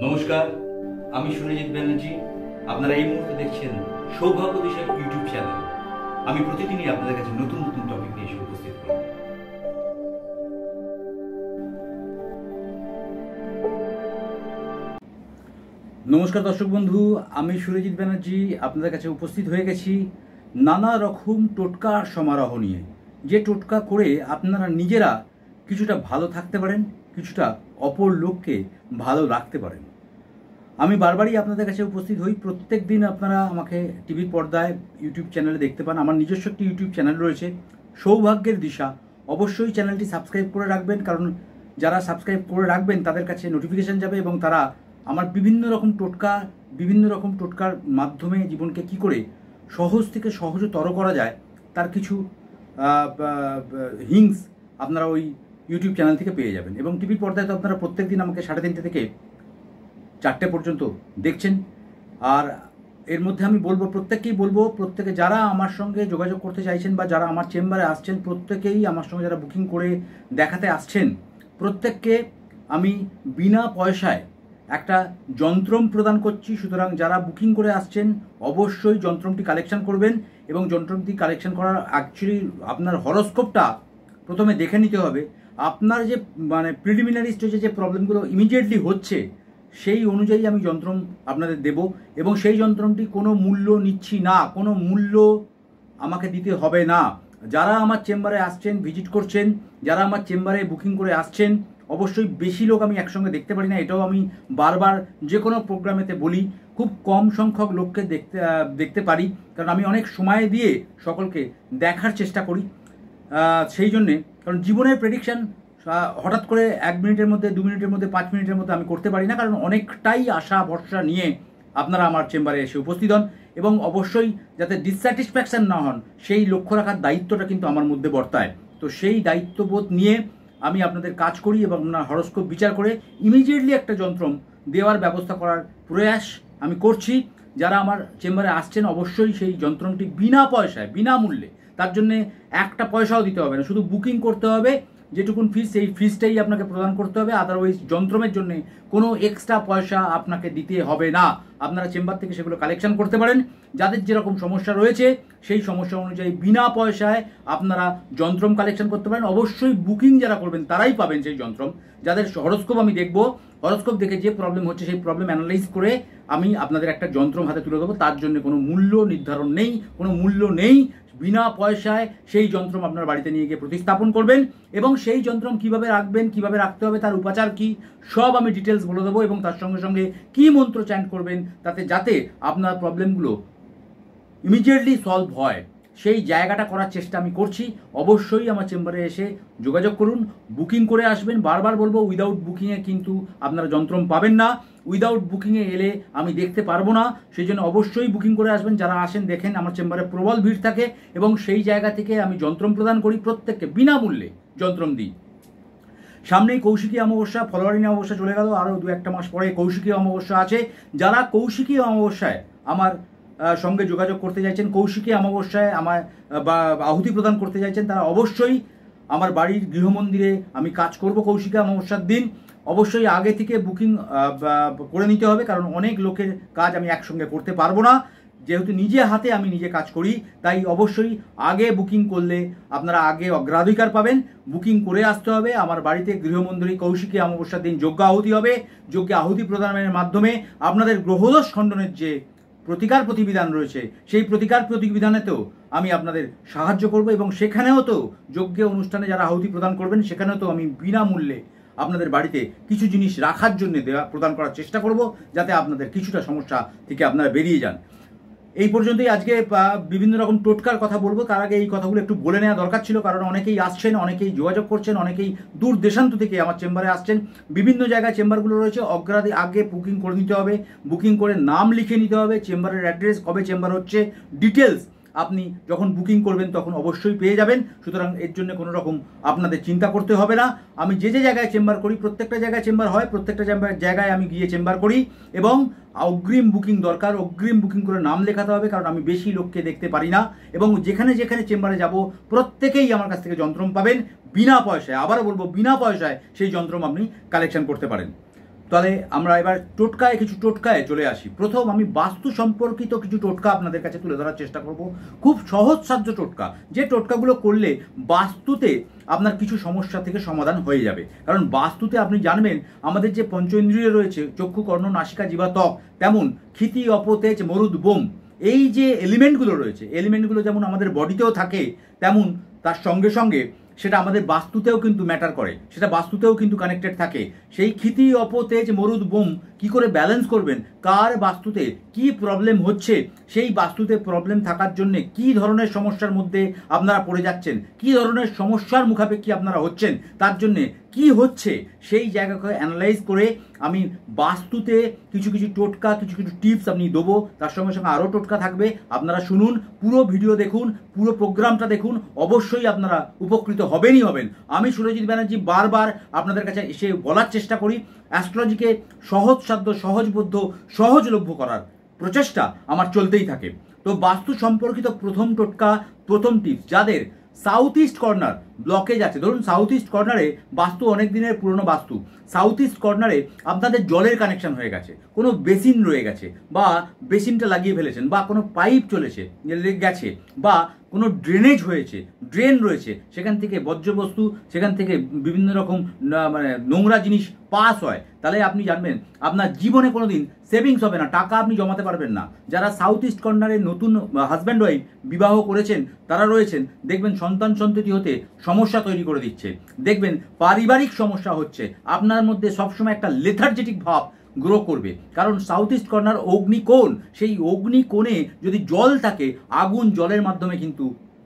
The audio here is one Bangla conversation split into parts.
নমস্কার, আমি সুরজিৎ ব্যানার্জি। আপনারা এই মুহূর্তে দেখছেন সৌভাগ্য দিশার ইউটিউব চ্যানেল। আমি প্রতিদিনই আপনাদের কাছে নতুন নতুন টপিক নিয়ে এসে উপস্থিত করি। নমস্কার দর্শক বন্ধু, আমি সুরজিৎ ব্যানার্জি আপনাদের কাছে উপস্থিত হয়ে গেছি নানা রকম টোটকার সমারোহ নিয়ে, যে টোটকা করে আপনারা নিজেরা কিছুটা ভালো থাকতে পারেন, কিছুটা অপর লোককে ভালো রাখতে পারেন। আমি বারবারই আপনাদের কাছে উপস্থিত হই। প্রত্যেক দিন আপনারা আমাকে টিভির পর্দায় ইউটিউব চ্যানেলে দেখতে পান। আমার নিজস্ব একটি ইউটিউব চ্যানেল রয়েছে, সৌভাগ্যের দিশা। অবশ্যই চ্যানেলটি সাবস্ক্রাইব করে রাখবেন, কারণ যারা সাবস্ক্রাইব করে রাখবেন তাদের কাছে নোটিফিকেশান যাবে এবং তারা আমার বিভিন্ন রকম টোটকার মাধ্যমে জীবনকে কি করে সহজ থেকে সহজতর করা যায় তার কিছু হিংস আপনারা ওই ইউটিউব চ্যানেল থেকে পেয়ে যাবেন। এবং টিভির পর্দায় তো আপনারা প্রত্যেক দিন আমাকে 3:30 থেকে 4টে পর্যন্ত দেখছেন। আর এর মধ্যে আমি বলবো, প্রত্যেকে যারা আমার সঙ্গে যোগাযোগ করতে চাইছেন বা যারা আমার চেম্বারে আসছেন, প্রত্যেকেই আমার সঙ্গে যারা বুকিং করে দেখাতে আসছেন, প্রত্যেককে আমি বিনা পয়সায় একটা যন্ত্রম প্রদান করছি। সুতরাং যারা বুকিং করে আসছেন অবশ্যই যন্ত্রমটি কালেকশন করবেন। এবং যন্ত্রমটি কালেকশন করার অ্যাকচুয়ালি আপনার হরোস্কোপটা প্রথমে দেখে নিতে হবে। আপনার যে প্রিলিমিনারি স্টেজে যে প্রবলেমগুলো ইমিডিয়েটলি হচ্ছে সেই অনুযায়ী আমি যন্ত্রম আপনাদের দেব। এবং সেই যন্ত্রমটি কোনো মূল্য নিচ্ছি না, কোনো মূল্য আমাকে দিতে হবে না। যারা আমার চেম্বারে আসছেন, ভিজিট করছেন, যারা আমার চেম্বারে বুকিং করে আসছেন, অবশ্যই বেশি লোক আমি একসঙ্গে দেখতে পারি না, এটাও আমি বারবার যে কোনো প্রোগ্রামেতে বলি। খুব কম সংখ্যক লোককে দেখতে পারি, কারণ আমি অনেক সময় দিয়ে সকলকে দেখার চেষ্টা করি। সেই জন্যে, কারণ জীবনের প্রেডিকশান হঠাৎ করে 1 মিনিটের মধ্যে, 2 মিনিটের মধ্যে, 5 মিনিটের মধ্যে আমি করতে পারি না, কারণ অনেকটাই আশা ভরসা নিয়ে আপনারা আমার চেম্বারে এসে উপস্থিত হন। এবং অবশ্যই যাতে ডিসস্যাটিসফ্যাকশান না হন সেই লক্ষ্য রাখার দায়িত্বটা কিন্তু আমার মধ্যে বর্তায়। তো সেই দায়িত্ববোধ নিয়ে আমি আপনাদের কাজ করি এবং আপনার হরোস্কোপ বিচার করে ইমিডিয়েটলি একটা যন্ত্রম দেওয়ার ব্যবস্থা করার প্রয়াস আমি করছি। যারা আমার চেম্বারে আসছেন অবশ্যই সেই যন্ত্রমটি বিনা পয়সায়, বিনামূল্যে, তার জন্যে একটা পয়সাও দিতে হবে না, শুধু বুকিং করতে হবে। যেটুকুন ফিস, সেই ফিসটাই আপনাকে প্রদান করতে হবে। আদারওয়াইজ যন্ত্রমের জন্য কোনো এক্সট্রা পয়সা আপনাকে দিতে হবে না। আপনারা চেম্বার থেকে সেগুলো কালেকশন করতে পারেন। যাদের যেরকম সমস্যা রয়েছে সেই সমস্যা অনুযায়ী বিনা পয়সায় আপনারা যন্ত্রম কালেকশন করতে পারেন। অবশ্যই বুকিং যারা করবেন তারাই পাবেন সেই যন্ত্রম। যাদের হরোস্কোপ আমি দেখব, হরোস্কোপ দেখে যে প্রবলেম হচ্ছে সেই প্রবলেম অ্যানালাইজ করে আমি আপনাদের একটা যন্ত্রম হাতে তুলে দেবো। তার জন্য কোনো মূল্য নির্ধারণ নেই, কোনো মূল্য নেই। বিনা পয়সায় সেই যন্ত্রম আপনার বাড়িতে নিয়ে গিয়ে প্রতিস্থাপন করবেন। এবং সেই যন্ত্রম কিভাবে রাখবেন, কিভাবে রাখতে হবে, তার উপাচার কি, সব আমি ডিটেলস বলে দেবো। এবং তার সঙ্গে সঙ্গে কি মন্ত্র চ্যান্ট করবেন যাতে আপনার প্রবলেমগুলো ইমিডিয়েটলি সলভ হয়, সেই জায়গাটা করার চেষ্টা আমি করছি। অবশ্যই আমার চেম্বারে এসে যোগাযোগ করুন, বুকিং করে আসবেন। বারবার বলবো, উইদাউট বুকিংয়ে কিন্তু আপনারা যন্ত্রম পাবেন না। উইদাউট বুকিংয়ে এলে আমি দেখতে পারবো না, সেই জন্য অবশ্যই বুকিং করে আসবেন। যারা আসেন দেখেন আমার চেম্বারে প্রবল ভিড় থাকে এবং সেই জায়গা থেকে আমি যন্ত্রম প্রদান করি, প্রত্যেককে বিনামূল্যে যন্ত্রম দিই। সামনেই কৌশিকী অমাবস্যা, ফলোয়ারিনী অমাবস্যা চলে গেল, আরও 2-1 মাস পরে কৌশিকী অমাবস্যা আছে। যারা কৌশিকী অমাবস্যায় আমার সঙ্গে যোগাযোগ করতে চাইছেন, কৌশিকী অমাবস্যায় আমার বা আহুতি প্রদান করতে চাইছেন, তারা অবশ্যই আমার বাড়ির গৃহমন্দিরে আমি কাজ করব কৌশিকী অমাবস্যার দিন। অবশ্যই আগে থেকে বুকিং করে নিতে হবে, কারণ অনেক লোকের কাজ আমি একসঙ্গে করতে পারবো না। যেহেতু নিজে হাতে আমি নিজে কাজ করি, তাই অবশ্যই আগে বুকিং করলে আপনারা আগে অগ্রাধিকার পাবেন। বুকিং করে আসতে হবে। আমার বাড়িতে গৃহমন্দিরে কৌশিকী অমাবস্যার দিন যজ্ঞ আহুতি হবে। যজ্ঞ আহুতি প্রদানের মাধ্যমে আপনাদের গ্রহদোষ খণ্ডনের যে প্রতিকার প্রতিবিধান রয়েছে, সেই প্রতিকার প্রতিবিধানেতেও আমি আপনাদের সাহায্য করব। এবং সেখানেও তো যজ্ঞে অনুষ্ঠানে যারা আহুতি প্রদান করবেন সেখানেও তো আমি বিনামূল্যে আপনাদের বাড়িতে কিছু জিনিস রাখার জন্য প্রদান করার চেষ্টা করব, যাতে আপনাদের কিছুটা সমস্যা থেকে আপনারা বেরিয়ে যান। এই পর্যন্তই আজকে বিভিন্ন রকম টোটকার কথা বলবো। তার আগে এই কথাগুলো একটু বলে নেওয়া দরকার ছিল, কারণ অনেকেই আসছেন, অনেকেই যোগাযোগ করছেন, অনেকেই দূর দেশান্ত থেকে আমার চেম্বারে আসছেন। বিভিন্ন জায়গায় চেম্বারগুলো রয়েছে, আগে বুকিং করে নিতে হবে, বুকিং করে নাম লিখে নিতে হবে, চেম্বারের অ্যাড্রেস, কবে চেম্বার হচ্ছে, ডিটেলস আপনি যখন বুকিং করবেন তখন অবশ্যই পেয়ে যাবেন। সুতরাং এর জন্য কোনো রকম আপনাদের চিন্তা করতে হবে না। আমি যে জায়গায় চেম্বার করি, প্রত্যেকটা জায়গায় চেম্বার হয়, প্রত্যেকটা জায়গায় আমি গিয়ে চেম্বার করি। এবং অগ্রিম বুকিং দরকার, অগ্রিম বুকিং করে নাম লেখাতে হবে, কারণ আমি বেশি লোককে দেখতে পারি না। এবং যেখানে যেখানে চেম্বারে যাব প্রত্যেকেই আমার কাছ থেকে যন্ত্রম পাবেন বিনা পয়সায়। আবারও বলবো, বিনা পয়সায় সেই যন্ত্রম আপনি কালেকশন করতে পারেন। তাহলে আমরা এবার কিছু টোটকায় চলে আসি। প্রথম আমি বাস্তু সম্পর্কিত কিছু টোটকা আপনাদের কাছে তুলে ধরার চেষ্টা করব, খুব সহজসাধ্য টোটকা, যে টোটকাগুলো করলে বাস্তুতে আপনার কিছু সমস্যা থেকে সমাধান হয়ে যাবে। কারণ বাস্তুতে আপনি জানবেন আমাদের যে পঞ্চেন্দ্রিয় রয়েছে, চক্ষু, কর্ণ, নাসিকা, জিহ্বা, ত্বক, তেমন ক্ষিতি, অপতেজ, মরুদ, বোম, এই যে এলিমেন্টগুলো রয়েছে, এলিমেন্টগুলো যেমন আমাদের বডিতেও থাকে, তেমন তার সঙ্গে সঙ্গে সেটা আমাদের বাস্তুতেও কিন্তু ম্যাটার করে, সেটা বাস্তুতেও কিন্তু কানেক্টেড থাকে। সেই ক্ষিতি, অপতেজ, মরুদ, বোম কি করে ব্যালেন্স করবেন, কার বাস্তুতে কি প্রবলেম হচ্ছে, সেই বাস্তুতে প্রবলেম থাকার জন্য কি ধরনের সমস্যার মধ্যে আপনারা পড়ে যাচ্ছেন, কি ধরনের সমস্যার মুখাপেক্ষি আপনারা হচ্ছেন, তার জন্যে কি হচ্ছে, সেই জায়গাকে অ্যানালাইজ করে আমি বাস্তুতে কিছু কিছু টোটকা, কিছু কিছু টিপস আপনি দেবো। তার সঙ্গে সঙ্গে আরও টোটকা থাকবে, আপনারা শুনুন, পুরো ভিডিও দেখুন, পুরো প্রোগ্রামটা দেখুন, অবশ্যই আপনারা উপকৃত হবেনই হবেন। আমি সুরজিৎ ব্যানার্জি বারবার আপনাদের কাছে এসে বলার চেষ্টা করি, অ্যাস্ট্রোলজিকে সহজসাধ্য, সহজবোধ্য, সহজলভ্য করার প্রচেষ্টা আমার চলতেই থাকে। তো বাস্তু সম্পর্কিত প্রথম টোটকা, প্রথম টিপস, যাদের সাউথ ইস্ট কর্নার ব্লকেজ আছে, ধরুন সাউথ ইস্ট কর্নারে বাস্তু অনেক দিনের পুরনো বাস্তু, সাউথ ইস্ট কর্নারে আপনাদের জলের কানেকশন হয়ে গেছে, কোনো বেসিন রয়ে গেছে, বা বেসিনটা লাগিয়ে ফেলেছেন, বা কোনো পাইপ চলেছে গেছে, বা কোনো ড্রেনেজ হয়েছে, ড্রেন রয়েছে, সেখান থেকে বর্জ্যবস্তু, সেখান থেকে বিভিন্ন রকম মানে নোংরা জিনিস পাস হয়, তাহলে আপনি জানবেন আপনার জীবনে কোনো দিন সেভিংস হবে না, টাকা আপনি জমাতে পারবেন না। যারা সাউথ ইস্ট কর্নারে নতুন হাজব্যান্ড ওয়াইফ বিবাহ করেছেন, তারা রয়েছেন, দেখবেন সন্তান সন্ততি হতে সমস্যা তৈরি করে দিচ্ছে, দেখবেন পারিবারিক সমস্যা হচ্ছে, আপনার মধ্যে সবসময় একটা লেথার্জেটিক ভাব গ্রো করবে। কারণ সাউথ ইস্ট কর্নার অগ্নিকোণ, সেই অগ্নিকোণে যদি জল থাকে, আগুন জলের মাধ্যমে কিন্তু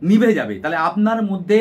নিভে যাবে। তাহলে আপনার মধ্যে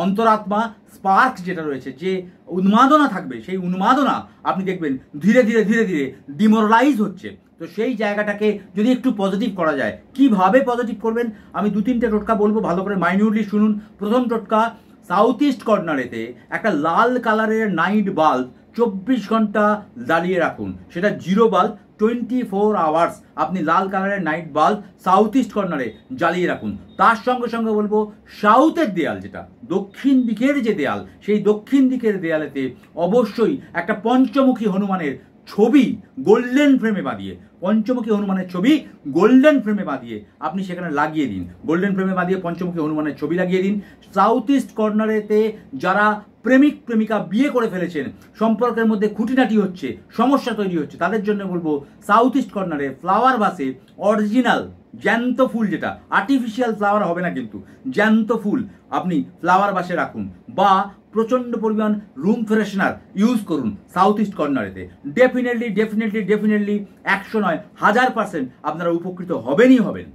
অন্তরাত্মা স্পার্ক যেটা রয়েছে, যে উন্মাদনা থাকবে, সেই উন্মাদনা আপনি দেখবেন ধীরে ধীরে ধীরে ধীরে ডিমোরালাইজ হচ্ছে। তো সেই জায়গাটাকে যদি একটু পজিটিভ করা যায়, কিভাবে পজিটিভ করবেন আমি 2-3টে টোটকা বলবো, ভালো করে মাইনিউটলি শুনুন। প্রথম টোটকা, সাউথ ইস্ট কর্নারেতে একটা লাল কালারের নাইট বাল্ব 24 ঘন্টা জ্বালিয়ে রাখুন, সেটা জিরো বাল্ব, 24 আওয়ার্স আপনি লাল কালারের নাইট বাল্ব সাউথ ইস্ট কর্নারে জ্বালিয়ে রাখুন। তার সঙ্গে সঙ্গে বলবো, সাউথের দেয়াল, যেটা দক্ষিণ দিকের যে দেয়াল, সেই দক্ষিণ দিকের দেয়ালেতে অবশ্যই একটা পঞ্চমুখী হনুমানের ছবি গোল্ডেন ফ্রেমে বাঁধিয়ে, পঞ্চমুখী হনুমানের ছবি গোল্ডেন ফ্রেমে বাঁধিয়ে আপনি সেখানে লাগিয়ে দিন, গোল্ডেন ফ্রেমে বাঁধিয়ে পঞ্চমুখী হনুমানের ছবি লাগিয়ে দিন। সাউথ ইস্ট কর্নারেতে যারা প্রেমিক প্রেমিকা বিয়ে করে ফেলেছেন, সম্পর্কের মধ্যে খুঁটিনাটি হচ্ছে, সমস্যা তৈরি হচ্ছে, তাদের জন্য বলবো সাউথ ইস্ট কর্নারে ফ্লাওয়ার ভাসে অরিজিনাল জ্যান্ত ফুল, যেটা আর্টিফিশিয়াল ফ্লাওয়ার হবে না কিন্তু জ্যান্ত ফুল আপনি ফ্লাওয়ার ভাসে রাখুন, বা প্রচণ্ড পরিমাণ রুম ফ্রেশনার ইউজ করুন সাউথ ইস্ট কর্নারেতে। ডেফিনেটলি ডেফিনেটলি ডেফিনেটলি 100 নয় 1000% আপনারা উপকৃত হবেনই হবেন,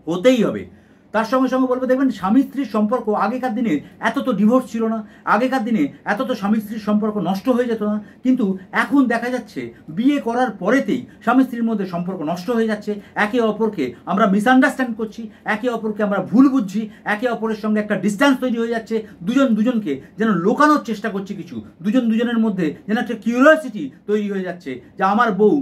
হতেই হবে। তার সঙ্গে সঙ্গে বলবো, দেখবেন স্বামী স্ত্রীর সম্পর্ক, আগেকার দিনে এত তো ডিভোর্স ছিল না, আগেকার দিনে এত তো স্বামী স্ত্রীর সম্পর্ক নষ্ট হয়ে যেত না, কিন্তু এখন দেখা যাচ্ছে বিয়ে করার পরেতেই স্বামী স্ত্রীর মধ্যে সম্পর্ক নষ্ট হয়ে যাচ্ছে। একে অপরকে আমরা মিসআন্ডারস্ট্যান্ড করছি, একে অপরকে আমরা ভুল বুঝছি, একে অপরের সঙ্গে একটা ডিস্ট্যান্স তৈরি হয়ে যাচ্ছে, দুজন দুজনকে যেন লোকানোর চেষ্টা করছি কিছু, দুজন দুজনের মধ্যে যেন একটা কিউরিওসিটি তৈরি হয়ে যাচ্ছে যে আমার বউ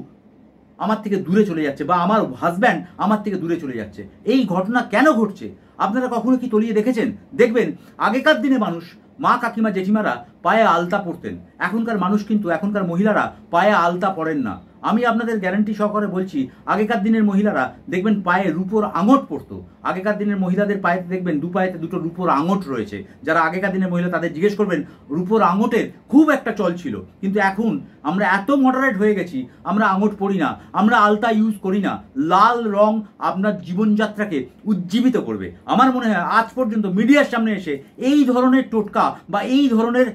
আমার থেকে দূরে চলে যাচ্ছে, বা আমার হাজব্যান্ড আমার থেকে দূরে চলে যাচ্ছে। এই ঘটনা কেন ঘটছে আপনারা কখনো কি তলিয়ে দেখেছেন? দেখবেন আগেকার দিনে মানুষ, মা কাকিমা জেঠিমারা পায়ে আলতা পরতেন, এখনকার মানুষ কিন্তু, এখনকার মহিলারা পায়ে আলতা পরেন না। আমি আপনাদের গ্যারান্টি সহকারে বলছি, আগেকার দিনের মহিলারা দেখবেন পায়ে রূপোর আঙট পরতো, আগেকার দিনের মহিলাদের পায়েতে দেখবেন দু পায়েতে দুটো রূপোর আঙট রয়েছে। যারা আগেকার দিনের মহিলা তাদের জিজ্ঞেস করবেন, রূপোর আঙটের খুব একটা চল ছিল, কিন্তু এখন আমরা এত মডারেট হয়ে গেছি, আমরা আঙট পরি না, আমরা আলতা ইউজ করি না। লাল রং আপনার জীবনযাত্রাকে উজ্জীবিত করবে। আমার মনে হয় আজ পর্যন্ত মিডিয়ার সামনে এসে এই ধরনের টোটকা বা এই ধরনের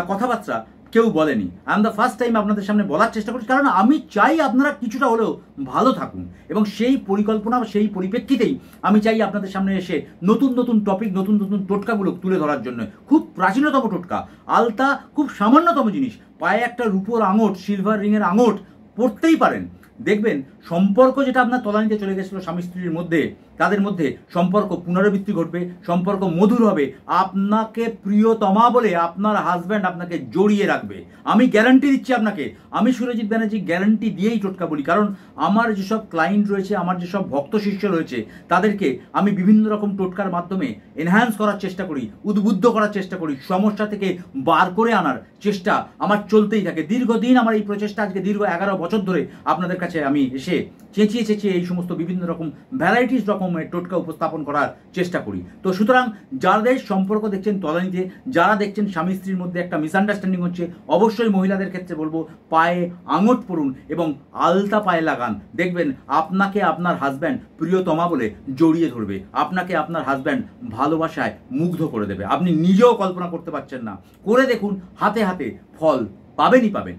কথাবার্তা কেউ বলেনি। I am the first time আপনাদের সামনে বলার চেষ্টা করছি, কারণ আমি চাই আপনারা কিছুটা হলেও ভালো থাকুন, এবং সেই পরিকল্পনা, সেই পরিপ্রেক্ষিতেই আমি চাই আপনাদের সামনে এসে নতুন নতুন টপিক, নতুন নতুন টোটকাগুলো তুলে ধরার জন্য। খুব প্রাচীনতম টোটকা, আলতা খুব সামান্যতম জিনিস, পায়ে একটা রূপোর আঙট, সিলভার রিংয়ের আঙট পরতেই পারেন, দেখবেন সম্পর্ক যেটা আপনার তলানিতে চলে গেছিলো স্বামী স্ত্রীর মধ্যে, তাদের মধ্যে সম্পর্ক পুনরাবৃত্তি ঘটবে, সম্পর্ক মধুর হবে। আপনাকে প্রিয়তমা বলে আপনার হাজব্যান্ড আপনাকে জড়িয়ে রাখবে। আমি গ্যারান্টি দিচ্ছি আপনাকে, আমি সুরজিৎ ব্যানার্জি গ্যারান্টি দিয়েই টোটকা বলি। কারণ আমার যেসব ক্লায়েন্ট রয়েছে, আমার যেসব ভক্ত শিষ্য রয়েছে, তাদেরকে আমি বিভিন্ন রকম টোটকার মাধ্যমে এনহ্যান্স করার চেষ্টা করি, উদ্বুদ্ধ করার চেষ্টা করি, সমস্যা থেকে বার করে আনার চেষ্টা আমার চলতেই থাকে। দীর্ঘদিন আমার এই প্রচেষ্টা, আজকে দীর্ঘ 11 বছর ধরে আপনাদের কাছে আমি এসে চেঁচিয়ে এই সমস্ত বিভিন্ন রকম ভ্যারাইটিস রকমের টোটকা উপস্থাপন করার চেষ্টা করি। তো সুতরাং যাদের সম্পর্ক দেখছেন তলানিতে, যারা দেখছেন স্বামী স্ত্রীর মধ্যে একটা মিসআন্ডারস্ট্যান্ডিং হচ্ছে, অবশ্যই মহিলাদের ক্ষেত্রে বলবো পায়ে আঙট পরুন এবং আলতা পায়ে লাগান। দেখবেন আপনাকে আপনার হাজব্যান্ড প্রিয়তমা বলে জড়িয়ে ধরবে, আপনাকে আপনার হাজব্যান্ড ভালোবাসায় মুগ্ধ করে দেবে। আপনি নিজেও কল্পনা করতে পারছেন না, করে দেখুন, হাতে হাতে ফল পাবেনই পাবেন।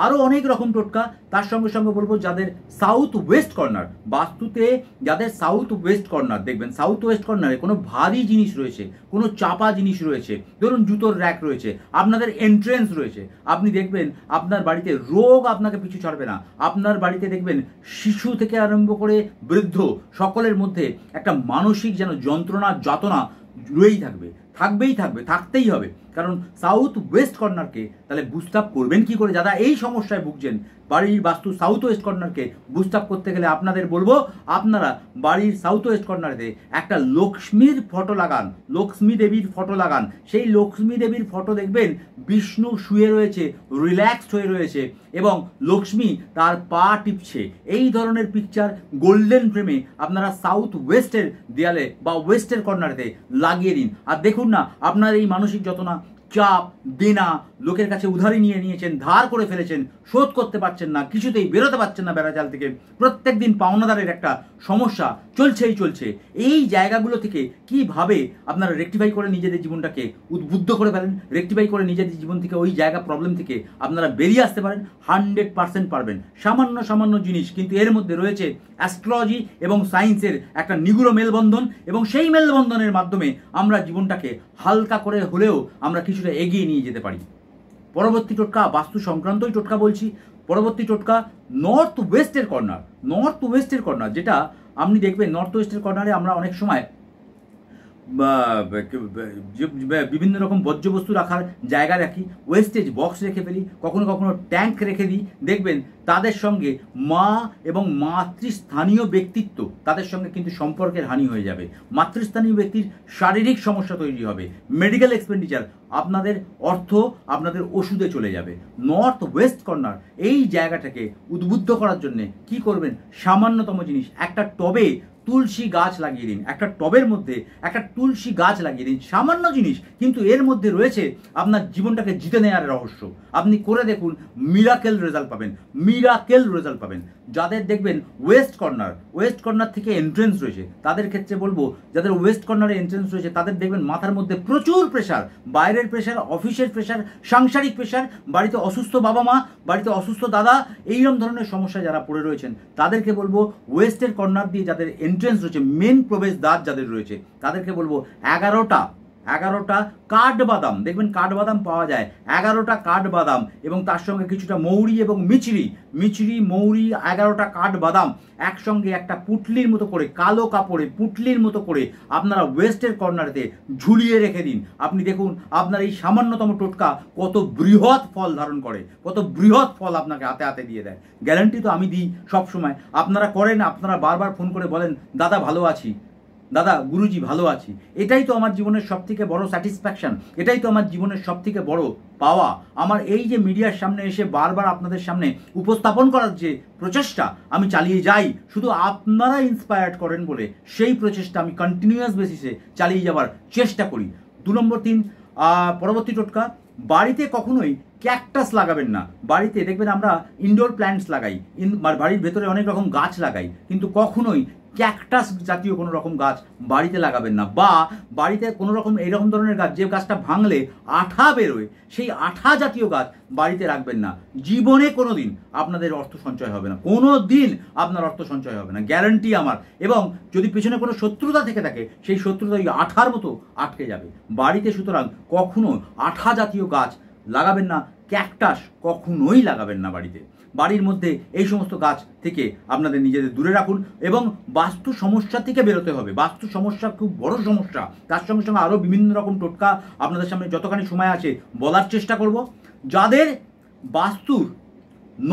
আরও অনেক রকম টোটকা, তার সঙ্গে সঙ্গে বলবো যাদের সাউথ ওয়েস্ট কর্নার, বাস্তুতে যাদের সাউথ ওয়েস্ট কর্নার, দেখবেন সাউথ ওয়েস্ট কর্নারে কোনো ভারী জিনিস রয়েছে, কোনো চাপা জিনিস রয়েছে, ধরুন জুতোর র্যাক রয়েছে, আপনাদের এন্ট্রেন্স রয়েছে, আপনি দেখবেন আপনার বাড়িতে রোগ আপনাকে পিছু ছাড়বে না। আপনার বাড়িতে দেখবেন শিশু থেকে আরম্ভ করে বৃদ্ধ সকলের মধ্যে একটা মানসিক যেন যন্ত্রণা যাতনা রয়েই থাকবে, থাকতেই হবে। কারণ সাউথ ওয়েস্ট কর্নারকে তাহলে বুস্টাপ করবেন কি করে? যারা এই সমস্যায় ভুগছেন, বাড়ির বাস্তু সাউথ ওয়েস্ট কর্নারকে বুস্টাপ করতে গেলে আপনাদের বলবো, আপনারা বাড়ির সাউথ ওয়েস্ট কর্নারে একটা লক্ষ্মীর ফটো লাগান, লক্ষ্মী দেবীর ফটো লাগান। সেই লক্ষ্মী দেবীর ফটো দেখবেন বিষ্ণু শুয়ে রয়েছে, রিল্যাক্সড হয়ে রয়েছে এবং লক্ষ্মী তার পা টিপছে। এই ধরনের পিকচার গোল্ডেন ফ্রেমে আপনারা সাউথ ওয়েস্টের দেয়ালে বা ওয়েস্টের কর্নারেতে লাগিয়ে দিন। আর দেখুন না, আপনার এই মানসিক যন্ত্রণা, চাপ, দেনা, লোকের কাছে উধারি নিয়েছেন, ধার করে ফেলেছেন, শোধ করতে পারছেন না, কিছুতেই বেরোতে পারছেন না বেড়াজাল থেকে, প্রত্যেক দিন পাওনাদারের একটা সমস্যা চলছে। এই জায়গাগুলো থেকে কিভাবে আপনারা রেকটিফাই করে নিজেদের জীবনটাকে উদ্বুদ্ধ করে ফেলেন, রেকটিফাই করে নিজেদের জীবন থেকে ওই জায়গা প্রবলেম থেকে আপনারা বেরিয়ে আসতে পারেন, 100% পারবেন। সামান্য জিনিস, কিন্তু এর মধ্যে রয়েছে অ্যাস্ট্রোলজি এবং সায়েন্সের একটা নিগুড় মেলবন্ধন, এবং সেই মেলবন্ধনের মাধ্যমে আমরা জীবনটাকে হালকা করে হলেও আমরা কিছুটা এগিয়ে নিয়ে যেতে পারি। পরবর্তী টোটকা, বাস্তু সংক্রান্তই টোটকা বলছি। পরবর্তী টোটকা নর্থ ওয়েস্টের কর্নার, যেটা আপনি দেখবেন নর্থ ওয়েস্টের কর্নারে আমরা অনেক সময় বিভিন্ন রকম বর্জ্যবস্তু রাখার জায়গা রাখি, ওয়েস্টেজ বক্স রেখে ফেলি, কখনো ট্যাঙ্ক রেখে দিই। দেখবেন তাদের সঙ্গে মা এবং মাতৃস্থানীয় ব্যক্তিত্ব, তাদের সঙ্গে কিন্তু সম্পর্কের হানি হয়ে যাবে। মাতৃস্থানীয় ব্যক্তির শারীরিক সমস্যা তৈরি হবে, মেডিকেল এক্সপেন্ডিচার, আপনাদের অর্থ আপনাদের ওষুধে চলে যাবে। নর্থ ওয়েস্ট কর্নার এই জায়গাটাকে উদ্বুদ্ধ করার জন্য কি করবেন? সামান্যতম জিনিস, একটা টবে তুলসী গাছ লাগিয়ে দিন, একটা টবের মধ্যে একটা তুলসী গাছ লাগিয়ে দিন। সামান্য জিনিস, কিন্তু এর মধ্যে রয়েছে আপনার জীবনটাকে জিতে নেওয়ার রহস্য। আপনি করে দেখুন, মিরাকেল রেজাল্ট পাবেন। যাদের দেখবেন ওয়েস্ট কর্নার থেকে এন্ট্রেন্স রয়েছে, তাদের ক্ষেত্রে বলবো, যাদের ওয়েস্ট কর্নারে এন্ট্রেন্স রয়েছে তাদের দেখবেন মাথার মধ্যে প্রচুর প্রেশার, বাইরের প্রেশার, অফিসের প্রেশার, সাংসারিক প্রেশার, বাড়িতে অসুস্থ বাবা মা, বাড়িতে অসুস্থ দাদা, এইরকম ধরনের সমস্যা যারা পড়ে রয়েছেন, তাদেরকে বলবো ওয়েস্টের কর্নার দিয়ে যাদের এন্ট্রেন্স রয়েছে, মেন প্রবেশদ্বার যাদের রয়েছে, তাদেরকে বলবো 11টা কাঠবাদাম, দেখবেন কাঠবাদাম পাওয়া যায়, 11টা কাঠবাদাম এবং তার সঙ্গে কিছুটা মৌরি এবং মিচড়ি মৌরি, 11টা কাঠবাদাম একসঙ্গে একটা পুটলির মতো করে, কালো কাপড়ে পুটলির মতো করে আপনারা ওয়েস্টের কর্নারেতে ঝুলিয়ে রেখে দিন। আপনি দেখুন আপনার এই সামান্যতম টোটকা কত বৃহৎ ফল ধারণ করে, কত বৃহৎ ফল আপনাকে হাতে দিয়ে দেয়। গ্যারান্টি তো আমি দিই সবসময়। আপনারা করেন, আপনারা বারবার ফোন করে বলেন, দাদা ভালো আছি, দাদা গুরুজি ভালো আছি। এটাই তো আমার জীবনের সবথেকে বড় স্যাটিসফ্যাকশন, এটাই তো আমার জীবনের সবথেকে বড় পাওয়া। আমার এই যে মিডিয়ার সামনে এসে বারবার আপনাদের সামনে উপস্থাপন করার যে প্রচেষ্টা আমি চালিয়ে যাই, শুধু আপনারা ইন্সপায়ার্ড করেন বলে সেই প্রচেষ্টা আমি কন্টিনিউয়াস বেসিসে চালিয়ে যাওয়ার চেষ্টা করি। 2 নম্বর 3 পরবর্তী টোটকা, বাড়িতে কখনোই ক্যাকটাস লাগাবেন না। বাড়িতে দেখবেন আমরা ইনডোর প্ল্যান্টস লাগাই, বাড়ির ভেতরে অনেক রকম গাছ লাগাই, কিন্তু কখনোই ক্যাকটাস জাতীয় কোনো রকম গাছ বাড়িতে লাগাবেন না। বা বাড়িতে কোনো রকম এইরকম ধরনের গাছ, যে গাছটা ভাঙলে আঠা বেরোয়, সেই আঠা জাতীয় গাছ বাড়িতে রাখবেন না। জীবনে কোনো দিন আপনাদের অর্থ সঞ্চয় হবে না, কোনো দিন আপনার অর্থ সঞ্চয় হবে না, গ্যারান্টি আমার। এবং যদি পেছনে কোনো শত্রুতা থেকে থাকে, সেই শত্রুতা ওই আঠার মতো আটকে যাবে বাড়িতে। সুতরাং কখনো আঠা জাতীয় গাছ লাগাবেন না, ক্যাকটাস কখনোই লাগাবেন না বাড়িতে। বাড়ির মধ্যে এই সমস্ত গাছ থেকে আপনাদের নিজেদের দূরে রাখুন এবং বাস্তু সমস্যা থেকে বেরোতে হবে। বাস্তু সমস্যা খুব বড় সমস্যা, তার সঙ্গে সঙ্গে আরও বিভিন্ন রকম টোটকা আপনাদের সামনে যতখানি সময় আছে বলার চেষ্টা করব। যাদের বাস্তুর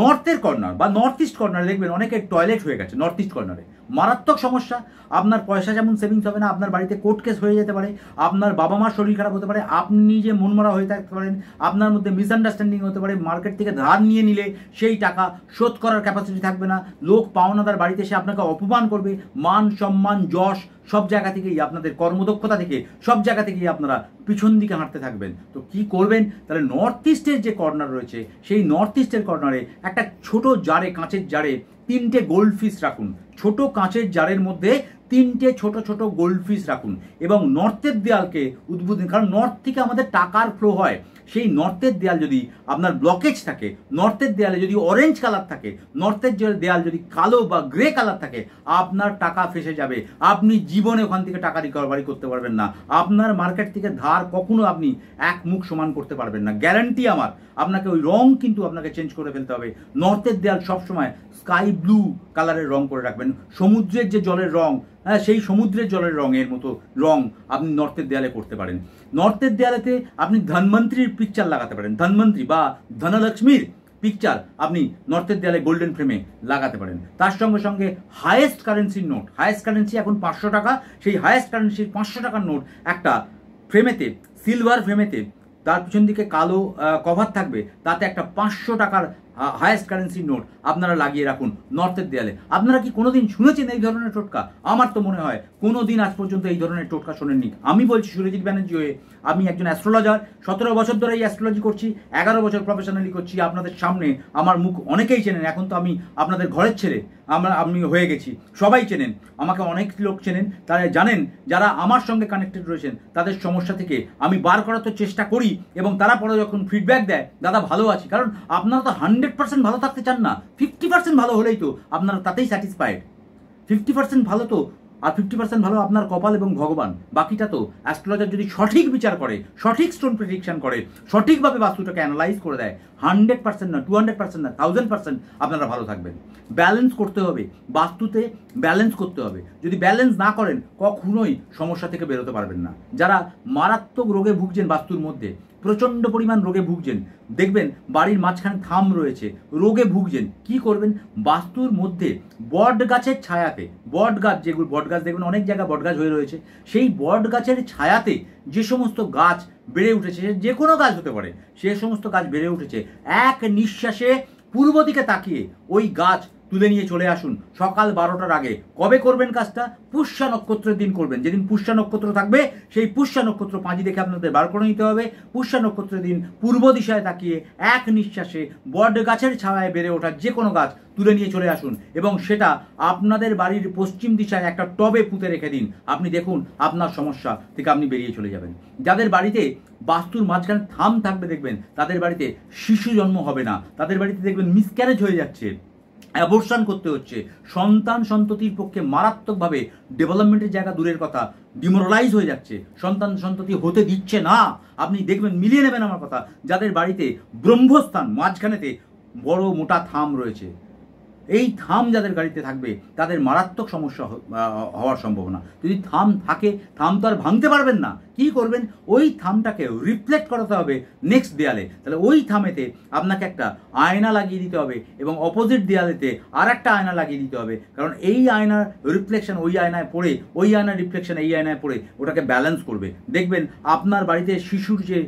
নর্থের কর্নার বা নর্থ ইস্ট কর্নারে দেখবেন অনেকের টয়লেট হয়ে গেছে, নর্থ ইস্ট কর্নারে মারাত্মক সমস্যা। আপনার পয়সা যেমন সেভিংস হবে না, আপনার বাড়িতে কোর্ট কেস হয়ে যেতে পারে, আপনার বাবা মার শরীর খারাপ হতে পারে, আপনি যে মনমরা হয়ে থাকতে পারেন, আপনার মধ্যে মিসআন্ডারস্ট্যান্ডিং হতে পারে, মার্কেট থেকে ধার নিয়ে নিলে সেই টাকা শোধ করার ক্যাপাসিটি থাকবে না, লোক পাওনাদার বাড়িতে এসে আপনাকে অপমান করবে, মান সম্মান যশ সব জায়গা থেকেই, আপনাদের কর্মদক্ষতা থেকে সব জায়গা থেকেই আপনারা পিছন দিকে হাঁটতে থাকবেন। তো কি করবেন? তাহলে নর্থ ইস্টের যে কর্নার রয়েছে সেই নর্থ ইস্টের কর্নারে একটা ছোট জারে, কাঁচের জারে 3টে গোল্ড ফিশ রাখুন। ছোট কাঁচের জারের মধ্যে 3টে ছোট ছোট গোল্ড ফিশ রাখুন এবং নর্থের দেয়ালকে উদ্বোধন, কারণ নর্থ থেকে আমাদের টাকার ফ্লো হয়। সেই নর্থের দেয়াল যদি আপনার ব্লকেজ থাকে, নর্থের দেয়ালে যদি অরেঞ্জ কালার থাকে, নর্থের দেয়াল যদি কালো বা গ্রে কালার থাকে, আপনার টাকা ফেসে যাবে। আপনি জীবনে ওখান থেকে টাকা রিকভারি করতে পারবেন না। আপনার মার্কেট থেকে ধার কখনো আপনি এক মুখ সমান করতে পারবেন না, গ্যারান্টি আমার। আপনাকে ওই রং কিন্তু আপনাকে চেঞ্জ করে ফেলতে হবে। নর্থের দেয়াল সবসময় স্কাই ব্লু কালারের রং করে রাখবেন। সমুদ্রের যে জলের রং, হ্যাঁ, সেই সমুদ্রের জলের রঙের মতো রং আপনি নর্থের দেয়ালে করতে পারেন। নর্থের দেয়ালেতে আপনি ধনমন্ত্রীর পিকচার লাগাতে পারেন, ধনমন্ত্রী বা ধনলক্ষ্মীর পিকচার আপনি নর্থের দেয়ালে গোল্ডেন ফ্রেমে লাগাতে পারেন। তার সঙ্গে সঙ্গে হায়েস্ট কারেন্সির নোট, হায়েস্ট কারেন্সি এখন 500 টাকা, সেই হায়েস্ট কারেন্সির 500 টাকার নোট একটা ফ্রেমেতে, সিলভার ফ্রেমেতে, তার পিছন দিকে কালো কভার থাকবে, তাতে একটা 500 টাকার হায়েস্ট কারেন্সি নোট আপনারা লাগিয়ে রাখুন নর্থের দেয়ালে। আপনারা কি কোনোদিন শুনেছেন এই ধরনের টোটকা? আমার তো মনে হয় কোনোদিন আজ পর্যন্ত এই ধরনের টোটকা শোনেননি। আমি বলছি সুরজিৎ ব্যানার্জি হয়ে, আমি একজন অ্যাস্ট্রোলজার, 17 বছর ধরে এই অ্যাস্ট্রোলজি করছি, 11 বছর প্রফেশনালি করছি। আপনাদের সামনে আমার মুখ অনেকেই চেনেন, এখন তো আমি আপনাদের ঘরের ছেলে আমি হয়ে গেছি, সবাই চেনেন আমাকে, অনেক লোক চেনেন, তারা জানেন যারা আমার সঙ্গে কানেক্টেড রয়েছেন তাদের সমস্যা থেকে আমি বার করার তো চেষ্টা করি এবং তারা পরে যখন ফিডব্যাক দেয় দাদা ভালো আছি, কারণ আপনারা তো 100% ভালো থাকতে চান না, 50% ভালো হলেই তো আপনারা তাতেই স্যাটিসফাইড। 50% ভালো তো, আর 50% ভালো আপনার কপাল এবং ভগবান, বাকিটা তো অ্যাস্ট্রোলজার যদি সঠিক বিচার করে, সঠিক স্টোন প্রেডিকশন করে, সঠিকভাবে বাস্তুটাকে অ্যানালাইজ করে দেয়, 100% না, 200% না, 1000% আপনারা ভালো থাকবেন। ব্যালেন্স করতে হবে, বাস্তুতে ব্যালেন্স করতে হবে। যদি ব্যালেন্স না করেন কখনোই সমস্যা থেকে বেরোতে পারবেন না। যারা মারাত্মক রোগে ভুগছেন, বাস্তুর মধ্যে প্রচণ্ড পরিমাণ রোগে ভুগছেন, দেখবেন বাড়ির মাঝখানে থাম রয়েছে, রোগে ভুগছেন, কি করবেন? বাস্তুর মধ্যে বট গাছের ছায়াতে, বট গাছ, যেগুলো বট গাছ দেখবেন অনেক জায়গায় বট গাছ হয়ে রয়েছে, সেই বট গাছের ছায়াতে যে সমস্ত গাছ বেড়ে উঠেছে, যে কোনো গাছ হতে পারে, সে সমস্ত গাছ বেড়ে উঠেছে, এক নিঃশ্বাসে পূর্ব দিকে তাকিয়ে ওই গাছ তুলে নিয়ে চলে আসুন সকাল 12টার আগে। কবে করবেন কাজটা? পুষ্যা নক্ষত্রের দিন করবেন। যেদিন পুষ্যা নক্ষত্র থাকবে সেই পুষ্যা নক্ষত্র পাঁজি দেখে আপনাদের বার করে নিতে হবে। পুষ্যা নক্ষত্রের দিন পূর্ব দিশায় তাকিয়ে এক নিঃশ্বাসে বট গাছের ছায়ায় বেড়ে ওঠা যে কোনো গাছ তুলে নিয়ে চলে আসুন এবং সেটা আপনাদের বাড়ির পশ্চিম দিশায় একটা টবে পুঁতে রেখে দিন। আপনি দেখুন আপনার সমস্যা থেকে আপনি বেরিয়ে চলে যাবেন। যাদের বাড়িতে বাস্তুর মাঝখানে থাম থাকবে দেখবেন তাদের বাড়িতে শিশু জন্ম হবে না, তাদের বাড়িতে দেখবেন মিসক্যারেজ হয়ে যাচ্ছে, অ্যাবর্শন করতে হচ্ছে, সন্তান সন্ততির পক্ষে মারাত্মকভাবে ডেভেলপমেন্টের জায়গা দূরের কথা, ডিমোরালাইজ হয়ে যাচ্ছে, সন্তান সন্ততি হতে দিচ্ছে না। আপনি দেখবেন, মিলিয়ে নেবেন আমার কথা, যাদের বাড়িতে ব্রহ্মস্থান মাঝখানেতে বড় মোটা থাম রয়েছে, এই থাম যাদের গাড়িতে থাকবে তাদের মারাত্মক সমস্যা হওয়ার সম্ভাবনা। যদি থাম থাকে, থাম তো আর ভাঙতে পারবেন না, কি করবেন? ওই থামটাকে রিফ্লেক্ট করাতে হবে নেক্সট দেয়ালে। তাহলে ওই থামেতে আপনাকে একটা আয়না লাগিয়ে দিতে হবে এবং অপোজিট দেয়ালেতে আর একটা আয়না লাগিয়ে দিতে হবে, কারণ এই আয়নার রিফ্লেকশন ওই আয়নায় পড়ে, ওই আয়নার রিফ্লেকশন এই আয়নায় পড়ে ওটাকে ব্যালেন্স করবে। দেখবেন আপনার বাড়িতে শিশুর যে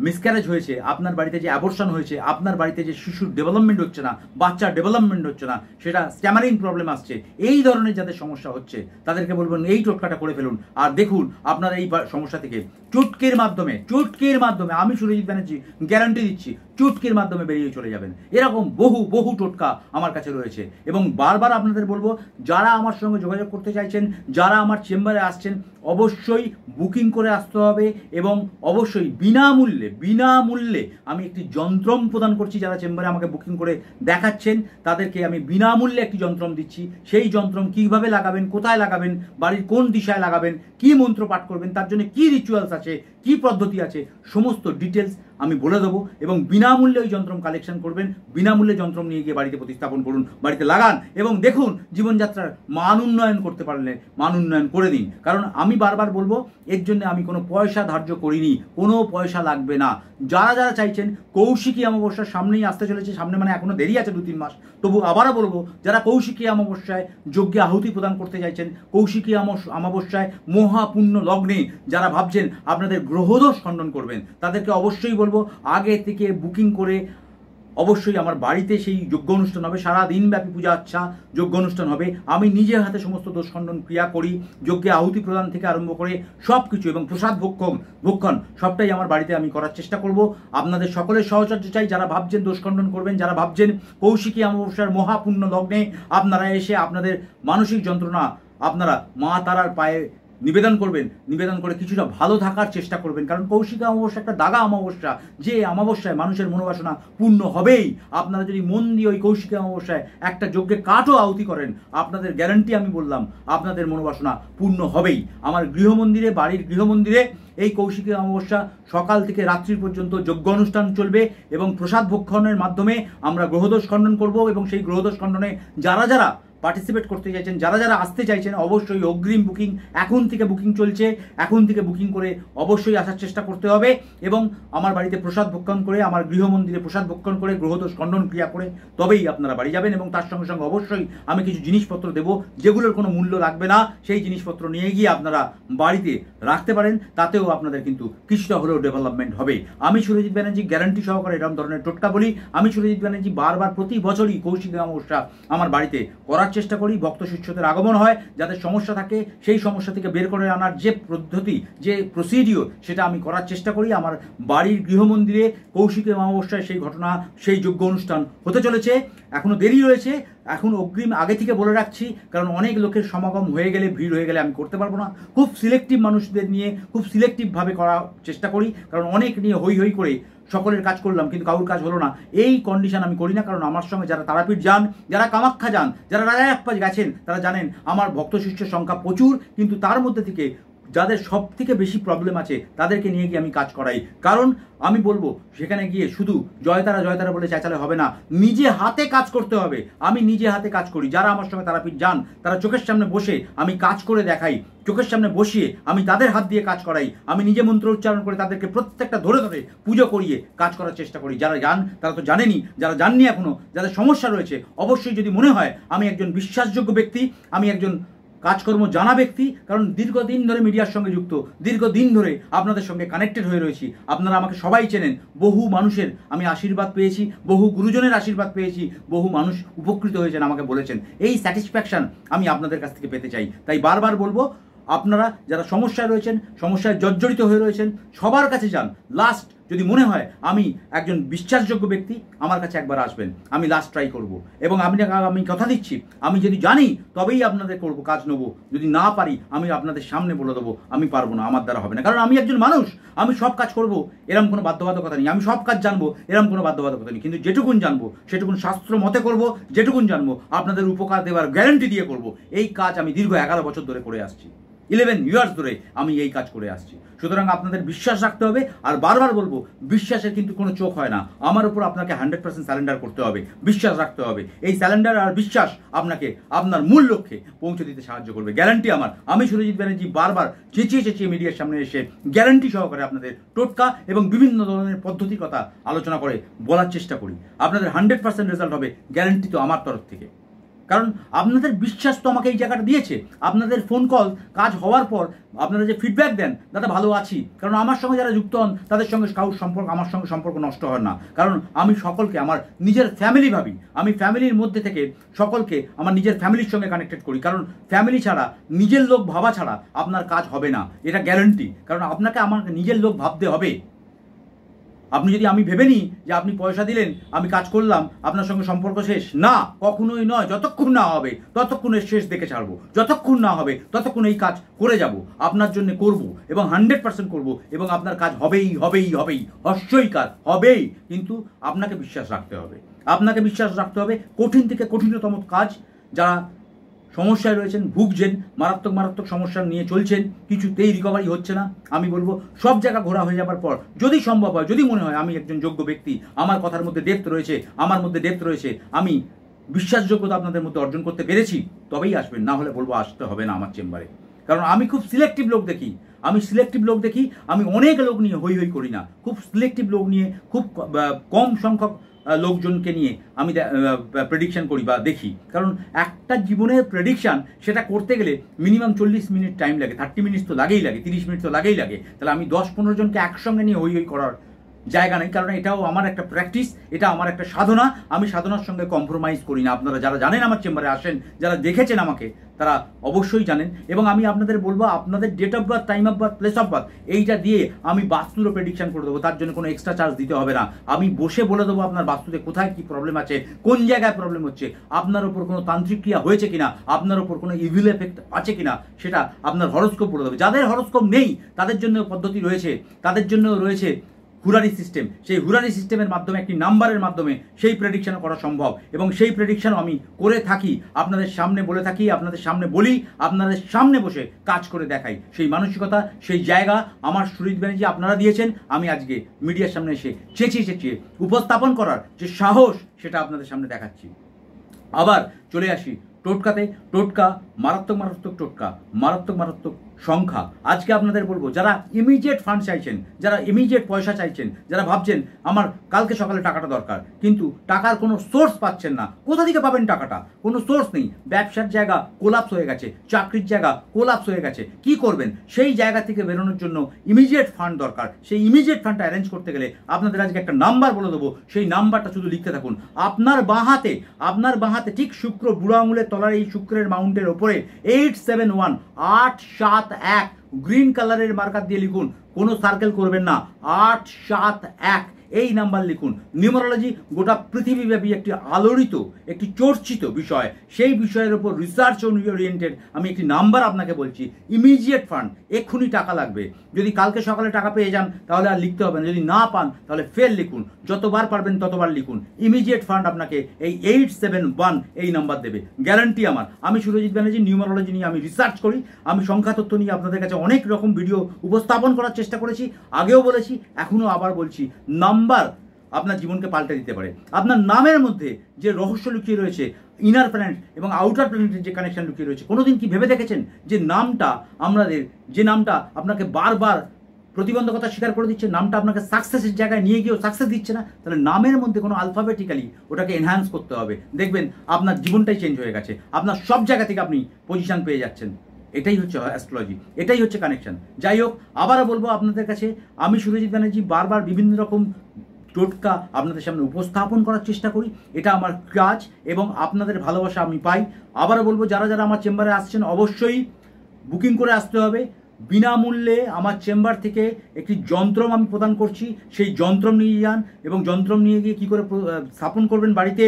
মিসক্যারেজ হয়েছে, আপনার বাড়িতে যে অ্যাবর্শন হয়েছে, আপনার বাড়িতে যে শিশুর ডেভেলপমেন্ট হচ্ছে না, বাচ্চার ডেভেলপমেন্ট হচ্ছে না, সেটা স্ট্যামারিং প্রবলেম আসছে, এই ধরনের যাদের সমস্যা হচ্ছে তাদেরকে বলবেন এই টোটকাটা করে ফেলুন। আর দেখুন আপনার এই সমস্যা থেকে চুটকির মাধ্যমে আমি সুরজিৎ ব্যানার্জি গ্যারান্টি দিচ্ছি, চুটকির মাধ্যমে বেরিয়ে চলে যাবেন। এরকম বহু টোটকা আমার কাছে রয়েছে এবং বারবার আপনাদের বলবো, যারা আমার সঙ্গে যোগাযোগ করতে চাইছেন, যারা আমার চেম্বারে আসছেন, অবশ্যই বুকিং করে আসতে হবে এবং অবশ্যই বিনামূল্যে আমি একটি যন্ত্রম প্রদান করছি। যারা চেম্বারে আমাকে বুকিং করে দেখাচ্ছেন তাদেরকে আমি বিনামূল্যে একটি যন্ত্রম দিচ্ছি। সেই যন্ত্রম কীভাবে লাগাবেন, কোথায় লাগাবেন, বাড়ির কোন দিশায় লাগাবেন, কি মন্ত্র পাঠ করবেন, তার জন্য কি রিচুয়ালস আছে, কি পদ্ধতি আছে সমস্ত ডিটেলস আমি বলে দেবো, এবং বিনামূল্যে ওই যন্ত্রম কালেকশন করবেন, বিনামূল্যে যন্ত্রম নিয়ে গিয়ে বাড়িতে প্রতিস্থাপন করুন, বাড়িতে লাগান এবং দেখুন জীবনযাত্রার মান উন্নয়ন করতে পারলে মান উন্নয়ন করে দিন। কারণ আমি বারবার বলবো, এর জন্য আমি কোনো পয়সা ধার্য করিনি, কোনো পয়সা লাগবে না। যারা যারা চাইছেন, কৌশিকী অমাবস্যার সামনেই আসতে চলেছে, সামনে মানে এখনো দেরি আছে 2-3 মাস, তবু আবারও বলবো যারা কৌশিকী অমাবস্যায় যজ্ঞে আহুতি প্রদান করতে চাইছেন, কৌশিকী অমাবস্যায় মহাপুণ্য লগ্নে যারা ভাবছেন আপনাদের গ্রহদোষ খণ্ডন করবেন, তাদেরকে অবশ্যই বলবো আগে থেকে বুকিং করে অবশ্যই আমার বাড়িতে সেই যজ্ঞ অনুষ্ঠান হবে। সারা দিনব্যাপী পূজা আচ্ছা যজ্ঞ অনুষ্ঠান হবে। আমি নিজের হাতে সমস্ত দোষ খণ্ডন ক্রিয়া করি, যজ্ঞে আহুতি প্রদান থেকে আরম্ভ করে সব কিছু, এবং প্রসাদ ভক্ষণ সবটাই আমার বাড়িতে আমি করার চেষ্টা করব। আপনাদের সকলের সহচর্য চাই। যারা ভাবছেন দোষ খণ্ডন করবেন, যারা ভাবছেন কৌশিকী অমাবস্যার মহাপুণ্য লগ্নে আপনারা এসে আপনাদের মানসিক যন্ত্রণা আপনারা মা তারার পায়ে নিবেদন করবেন, নিবেদন করে কিছুটা ভালো থাকার চেষ্টা করবেন। কারণ কৌশিকী অমাবস্যা একটা দাগা অমাবস্যা, যে অমাবস্যায় মানুষের মনোবাসনা পূর্ণ হবেই। আপনারা যদি মন দিয়ে ওই কৌশিকী অমাবস্যায় একটা যজ্ঞে কাঠও আহুতি করেন, আপনাদের গ্যারান্টি আমি বললাম আপনাদের মনোবাসনা পূর্ণ হবেই। আমার গৃহমন্দিরে, বাড়ির গৃহমন্দিরে এই কৌশিকী অমাবস্যা সকাল থেকে রাত্রি পর্যন্ত যজ্ঞ অনুষ্ঠান চলবে, এবং প্রসাদ ভক্ষণের মাধ্যমে আমরা গ্রহদোষ খণ্ডন করব। এবং সেই গ্রহদোষ খণ্ডনে যারা যারা পার্টিসিপেট করতে চাইছেন, যারা যারা আসতে চাইছেন, অবশ্যই অগ্রিম বুকিং এখন থেকে বুকিং চলছে, এখন থেকে বুকিং করে অবশ্যই আসার চেষ্টা করতে হবে। এবং আমার বাড়িতে প্রসাদ ভক্ষণ করে, আমার গৃহমন্দিরে প্রসাদ ভক্ষণ করে, গ্রহদোষ খণ্ডন ক্রিয়া করে তবেই আপনারা বাড়ি যাবেন। এবং তার সঙ্গে সঙ্গে অবশ্যই আমি কিছু জিনিসপত্র দেবো, যেগুলোর কোনো মূল্য লাগবে না। সেই জিনিসপত্র নিয়ে গিয়ে আপনারা বাড়িতে রাখতে পারেন, তাতেও আপনাদের কিন্তু কিছুটা হলেও ডেভেলপমেন্ট হবে। আমি সুরজিৎ ব্যানার্জি গ্যারান্টি সহকারে এরকম ধরনের টোটকা বলি। আমি সুরজিৎ ব্যানার্জি বারবার প্রতি বছরই কৌশিকী অমাবস্যা আমার বাড়িতে করার চেষ্টা করি। ভক্ত শিষ্যদের আগমন হয়, যাদের সমস্যা থাকে সেই সমস্যা থেকে বের করে আনার যে পদ্ধতি, যে প্রসিডিওর, সেটা আমি করার চেষ্টা করি। আমার বাড়ির গৃহমন্দিরে কৌশিকী অমাবস্যায় সেই ঘটনা, সেই যজ্ঞ অনুষ্ঠান হতে চলেছে। এখনো দেরি রয়েছে, এখন অগ্রিম আগে থেকে বলে রাখছি, কারণ অনেক লোকের সমাগম হয়ে গেলে, ভিড় হয়ে গেলে আমি করতে পারবো না। খুব সিলেক্টিভ মানুষদের নিয়ে খুব সিলেক্টিভভাবে করার চেষ্টা করি, কারণ অনেক নিয়ে হই হই করে সকলের কাজ করলাম কিন্তু কারোর কাজ হলো না, এই কন্ডিশন আমি করি না। কারণ আমার সঙ্গে যারা তারাপীঠ যান, যারা কামাখ্যা যান, যারা রাজারাপ্পা গেছেন, তারা জানেন আমার ভক্ত শিষ্যের সংখ্যা প্রচুর, কিন্তু তার মধ্যে থেকে যাদের সব থেকে বেশি প্রবলেম আছে তাদেরকে নিয়ে গিয়ে আমি কাজ করাই। কারণ আমি বলবো সেখানে গিয়ে শুধু জয়তারা জয়তারা বলে চেঁচালে হবে না, নিজে হাতে কাজ করতে হবে। আমি নিজে হাতে কাজ করি। যারা আমার সঙ্গে তারাপীঠ যান, তারা চোখের সামনে বসে আমি কাজ করে দেখাই, চোখের সামনে বসিয়ে আমি তাদের হাত দিয়ে কাজ করাই, আমি নিজে মন্ত্র উচ্চারণ করে তাদেরকে প্রত্যেকটা ধরে ধরে পুজো করিয়ে কাজ করার চেষ্টা করি। যারা যান তারা তো জানেনি, যারা জাননি এখনো, যাদের সমস্যা রয়েছে, অবশ্যই যদি মনে হয় আমি একজন বিশ্বাসযোগ্য ব্যক্তি, আমি একজন কাজকর্ম জানা ব্যক্তি, কারণ দীর্ঘদিন ধরে মিডিয়ার সঙ্গে যুক্ত, দীর্ঘদিন ধরে আপনাদের সঙ্গে কানেক্টেড হয়ে রয়েছি, আপনারা আমাকে সবাই চেনেন। বহু মানুষের আমি আশীর্বাদ পেয়েছি, বহু গুরুজনের আশীর্বাদ পেয়েছি, বহু মানুষ উপকৃত হয়েছেন, আমাকে বলেছেন। এই স্যাটিসফ্যাকশন আমি আপনাদের কাছ থেকে পেতে চাই। তাই বারবার বলবো, আপনারা যারা সমস্যায় রয়েছেন, সমস্যায় জর্জরিত হয়ে রয়েছেন, সবার কাছে যান। লাস্ট যদি মনে হয় আমি একজন বিশ্বাসযোগ্য ব্যক্তি, আমার কাছে একবার আসবেন, আমি লাস্ট ট্রাই করব। এবং আমি কথা দিচ্ছি, আমি যদি জানি তবেই আপনাদের করব, কাজ নেবো। যদি না পারি আমি আপনাদের সামনে বলে দেবো আমি পারবো না, আমার দ্বারা হবে না। কারণ আমি একজন মানুষ, আমি সব কাজ করব এরকম কোনো বাধ্যবাধকতা নেই। আমি সব কাজ জানবো এরকম কোনো বাধ্যবাধকতা নেই, কিন্তু যেটুকুন জানবো সেটুকুন শাস্ত্র মতে করব, যেটুকুন জানবো আপনাদের উপকার দেওয়ার গ্যারান্টি দিয়ে করব। এই কাজ আমি দীর্ঘ 11 বছর ধরে করে আসছি, 11 ইয়ার্স ধরে আমি এই কাজ করে আসছি। সুতরাং আপনাদের বিশ্বাস রাখতে হবে। আর বারবার বলবো, বিশ্বাসের কিন্তু কোনো চোখ হয় না। আমার উপর আপনাকে 100% স্যালেন্ডার করতে হবে, বিশ্বাস রাখতে হবে। এই স্যালেন্ডার আর বিশ্বাস আপনাকে আপনার মূল লক্ষ্যে পৌঁছে দিতে সাহায্য করবে, গ্যারান্টি আমার। আমি সুরজিৎ ব্যানার্জি বারবার চেঁচিয়ে চেঁচিয়ে মিডিয়ার সামনে এসে গ্যারান্টি সহকারে আপনাদের টোটকা এবং বিভিন্ন ধরনের পদ্ধতির কথা আলোচনা করে বলার চেষ্টা করি। আপনাদের 100% রেজাল্ট হবে, গ্যারান্টি তো আমার তরফ থেকে। কারণ আপনাদের বিশ্বাস তো আমাকে এই জায়গাটা দিয়েছে। আপনাদের ফোন কল কাজ হওয়ার পর আপনারা যে ফিডব্যাক দেন, দাদা ভালো আছি, কারণ আমার সঙ্গে যারা যুক্ত হন তাদের সঙ্গে কারোর সম্পর্ক, আমার সঙ্গে সম্পর্ক নষ্ট হয় না। কারণ আমি সকলকে আমার নিজের ফ্যামিলি ভাবি, আমি ফ্যামিলির মধ্যে থেকে সকলকে আমার নিজের ফ্যামিলির সঙ্গে কানেক্টেড করি। কারণ ফ্যামিলি ছাড়া, নিজের লোক ভাবা ছাড়া আপনার কাজ হবে না, এটা গ্যারান্টি। কারণ আপনাকে আমার নিজের লোক ভাবতে হবে। আপনি যদি আমি ভেবে নিই যে আপনি পয়সা দিলেন, আমি কাজ করলাম, আপনার সঙ্গে সম্পর্ক শেষ, না, কখনোই নয়। যতক্ষণ না হবে ততক্ষণের শেষ দেখে ছাড়বো, যতক্ষণ না হবে ততক্ষণ এই কাজ করে যাব, আপনার জন্য করব এবং 100% করব, এবং আপনার কাজ হবেই হবেই হবেই, অবশ্যই কাজ হবেই। কিন্তু আপনাকে বিশ্বাস রাখতে হবে, আপনাকে বিশ্বাস রাখতে হবে। কঠিন থেকে কঠিনতম কাজ যারা সমস্যায় রয়েছেন, ভুগছেন, মারাত্মক মারাত্মক সমস্যা নিয়ে চলছেন, কিছুতেই রিকভারি হচ্ছে না, আমি বলবো সব জায়গা ঘোরা হয়ে যাবার পর যদি সম্ভব হয়, যদি মনে হয় আমি একজন যোগ্য ব্যক্তি, আমার কথার মধ্যে ডেপথ রয়েছে, আমার মধ্যে ডেপথ রয়েছে, আমি বিশ্বাসযোগ্যতা আপনাদের মধ্যে অর্জন করতে পেরেছি, তবেই আসবেন। না হলে বলবো আসতে হবে না আমার চেম্বারে। কারণ আমি খুব সিলেক্টিভ লোক দেখি, আমি অনেক লোক নিয়ে হই হই করি না, খুব সিলেক্টিভ লোক নিয়ে, খুব কম সংখ্যক লোকজনকে নিয়ে আমি প্রেডিকশন করি বা দেখি। কারণ একটা জীবনের প্রেডিকশন সেটা করতে গেলে মিনিমাম 40 মিনিট টাইম লাগে, 30 মিনিট তো লাগেই লাগে, 30 মিনিট তো লাগেই লাগে। তাহলে আমি 10-15 জনকে একসঙ্গে নিয়ে হই হই করার জায়গা নেই। কারণ এটাও আমার একটা প্র্যাকটিস, এটা আমার একটা সাধনা, আমি সাধনার সঙ্গে কম্প্রোমাইজ করি না। আপনারা যারা জানেন আমার চেম্বারে আসেন, যারা দেখেছেন আমাকে, তারা অবশ্যই জানেন। এবং আমি আপনাদের বলবো, আপনাদের date of birth, time of birth, place of birth এইটা দিয়ে আমি বাস্তুরও প্রেডিকশন করে দেবো। তার জন্য কোনো এক্সট্রা চার্জ দিতে হবে না। আমি বসে বলে দেবো আপনার বাস্তুতে কোথায় কি প্রবলেম আছে, কোন জায়গায় প্রবলেম হচ্ছে, আপনার ওপর কোনো তান্ত্রিক ক্রিয়া হয়েছে কিনা, আপনার ওপর কোনো ইভিল এফেক্ট আছে কিনা, সেটা আপনার হরোস্কোপ বলে দেবে। যাদের হরোস্কোপ নেই তাদের জন্য পদ্ধতি রয়েছে, তাদের জন্য রয়েছে হুরারি সিস্টেম। সেই হুরারি সিস্টেমের মাধ্যমে, একটি নাম্বারের মাধ্যমে সেই প্রেডিকশন করা সম্ভব। এবং সেই প্রেডিকশনও আমি করে থাকি, আপনাদের সামনে বলে থাকি, আপনাদের সামনে বলি, আপনাদের সামনে বসে কাজ করে দেখাই। সেই মানসিকতা, সেই জায়গা আমার সুরজিৎ ব্যানার্জি আপনারা দিয়েছেন। আমি আজকে মিডিয়ার সামনে এসে চেঁচিয়ে উপস্থাপন করার যে সাহস, সেটা আপনাদের সামনে দেখাচ্ছি। আবার চলে আসি টোটকাতে। টোটকা মারাত্মক মারাত্মক টোটকা, মারাত্মক মারাত্মক সংখ্যা। আজকে আপনাদের বলবো, যারা ইমিডিয়েট ফান্ড চাইছেন, যারা ইমিডিয়েট পয়সা চাইছেন, যারা ভাবছেন আমার কালকে সকালে টাকাটা দরকার, কিন্তু টাকার কোনো সোর্স পাচ্ছেন না, কোথা থেকে পাবেন টাকাটা, কোনো সোর্স নেই, ব্যবসার জায়গা কোলাপস হয়ে গেছে, চাকরির জায়গা কোলাপস হয়ে গেছে, কি করবেন? সেই জায়গা থেকে বেরোনোর জন্য ইমিডিয়েট ফান্ড দরকার। সেই ইমিডিয়েট ফান্ডটা অ্যারেঞ্জ করতে গেলে আপনাদের আজকে একটা নাম্বার বলে দেবো, সেই নাম্বারটা শুধু লিখতে থাকুন। আপনার বাঁহাতে ঠিক শুক্র বুড়ো আঙুলের তলার এই শুক্রের মাউন্টের ওপরে 871 871 গ্রিন কালারের মার্কার দিয়ে লিখুন, কোনো সার্কেল করবেন না, 871 এই নাম্বার লিখুন। নিউমারোলজি গোটা পৃথিবীব্যাপী একটি আলোড়িত, একটি চর্চিত বিষয়। সেই বিষয়ের উপর রিসার্চ ওরিয়েন্টেড আমি একটি নাম্বার আপনাকে বলছি। ইমিডিয়েট ফান্ড, এক্ষুনি টাকা লাগবে। যদি কালকে সকালে টাকা পেয়ে যান তাহলে আর লিখতে হবে না, যদি না পান তাহলে ফের লিখুন, যতবার পারবেন ততবার লিখুন। ইমিডিয়েট ফান্ড আপনাকে এই 871 এই নাম্বার দেবে, গ্যারান্টি আমার। আমি সুরজিৎ ব্যানার্জি, নিউমারোলজি নিয়ে আমি রিসার্চ করি, আমি সংখ্যা তথ্য নিয়ে আপনাদের কাছে অনেক রকম ভিডিও উপস্থাপন করার চেষ্টা করেছি, আগেও বলেছি, এখনও আবার বলছি। নাম্বার আপনার জীবনকে পাল্টে দিতে পারে। আপনার নামের মধ্যে যে রহস্য লুকিয়ে রয়েছে, ইনার প্ল্যানেট এবং আউটার প্ল্যানেটের যে কানেকশন লুকিয়ে রয়েছে, কোনোদিন কি ভেবে দেখেছেন যে নামটা আপনাকে বারবার প্রতিবন্ধকতা স্বীকার করে দিচ্ছে, নামটা আপনাকে সাকসেসের জায়গায় নিয়ে গিয়েও সাকসেস দিচ্ছে না? তাহলে নামের মধ্যে কোনো আলফাবেটিক্যালি ওটাকে এনহ্যান্স করতে হবে, দেখবেন আপনার জীবনটাই চেঞ্জ হয়ে গেছে, আপনার সব জায়গা থেকে আপনি পজিশন পেয়ে যাচ্ছেন। এটাই হচ্ছে অ্যাস্ট্রোলজি, এটাই হচ্ছে কানেকশন। যাই হোক, আবারও বলবো আপনাদের কাছে, আমি সুরজিৎ ব্যানার্জি বারবার বিভিন্ন রকম টোটকা আপনাদের সামনে উপস্থাপন করার চেষ্টা করি, এটা আমার কাজ এবং আপনাদের ভালোবাসা আমি পাই। আবারও বলবো, যারা যারা আমার চেম্বারে আসছেন অবশ্যই বুকিং করে আসতে হবে। বিনামূল্যে আমার চেম্বার থেকে একটি যন্ত্রম আমি প্রদান করছি, সেই যন্ত্রম নিয়ে যান এবং যন্ত্রম নিয়ে গিয়ে কী করে স্থাপন করবেন বাড়িতে,